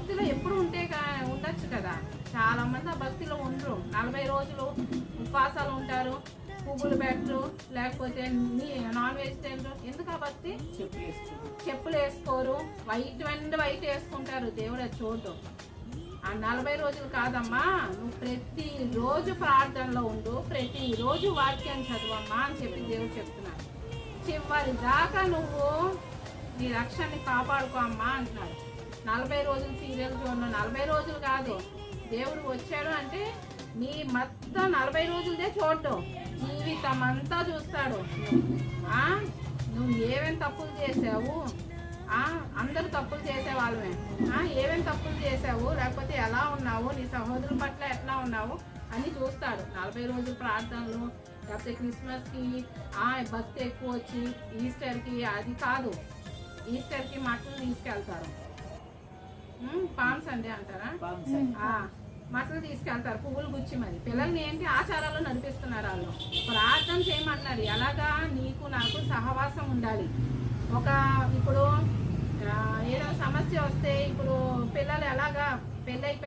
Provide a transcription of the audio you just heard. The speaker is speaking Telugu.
భక్తిలో ఎప్పుడు ఉండొచ్చు కదా. చాలా మంది ఆ భక్తిలో ఉండరు. 40 రోజులు ఉపవాసాలు ఉంటారు, పువ్వులు పెట్టరు, లేకపోతే నాన్ వెజిటేరియన్. ఎందుకు ఆ భక్తి? చెప్పులు వేసుకోరు, వైట్ వేసుకుంటారు. దేవుడు అది చూడటం. ఆ 40 రోజులు కాదమ్మా, నువ్వు ప్రతిరోజు ప్రార్థనలో ఉండు, ప్రతిరోజు వాక్యాన్ని చదువమ్మా అని చెప్పి దేవుడు చెప్తున్నాడు. చివరి దాకా నువ్వు నీ రక్షణని కాపాడుకో అమ్మా అంటున్నాడు. 40 రోజులు సీరియల్ చూడను. 40 రోజులు కాదు, దేవుడు వచ్చాడు అంటే నీ మొత్తం 40 రోజులదే చూడటం, జీవితం అంతా చూస్తాడు. నువ్వు ఏమేమి తప్పులు చేసావు, అందరూ తప్పులు చేసే వాళ్ళమే. ఏమేమి తప్పులు చేసావు, లేకపోతే ఎలా ఉన్నావు, నీ సహోదరుల పట్ల ఎట్లా ఉన్నావు అని చూస్తాడు. 40 రోజులు ప్రార్థనలు, లేకపోతే క్రిస్మస్కి భక్తి ఎక్కువ వచ్చి ఈస్టర్కి అది కాదు. ఈస్టర్కి మట్టలు తీసుకెళ్తారు, పామ్ సండే అంటారా, మట్టలు తీసుకెళ్తారు పువ్వులు గుచ్చి. మరి పిల్లల్ని ఏంటి ఆచారాలు నడిపిస్తున్నారు వాళ్ళు. ప్రార్థన చేయమంటున్నారు. ఎలాగా? నీకు నాకు సహవాసం ఉండాలి. ఇప్పుడు ఏదైనా సమస్య వస్తే ఇప్పుడు పిల్లలు ఎలాగా పెళ్ళి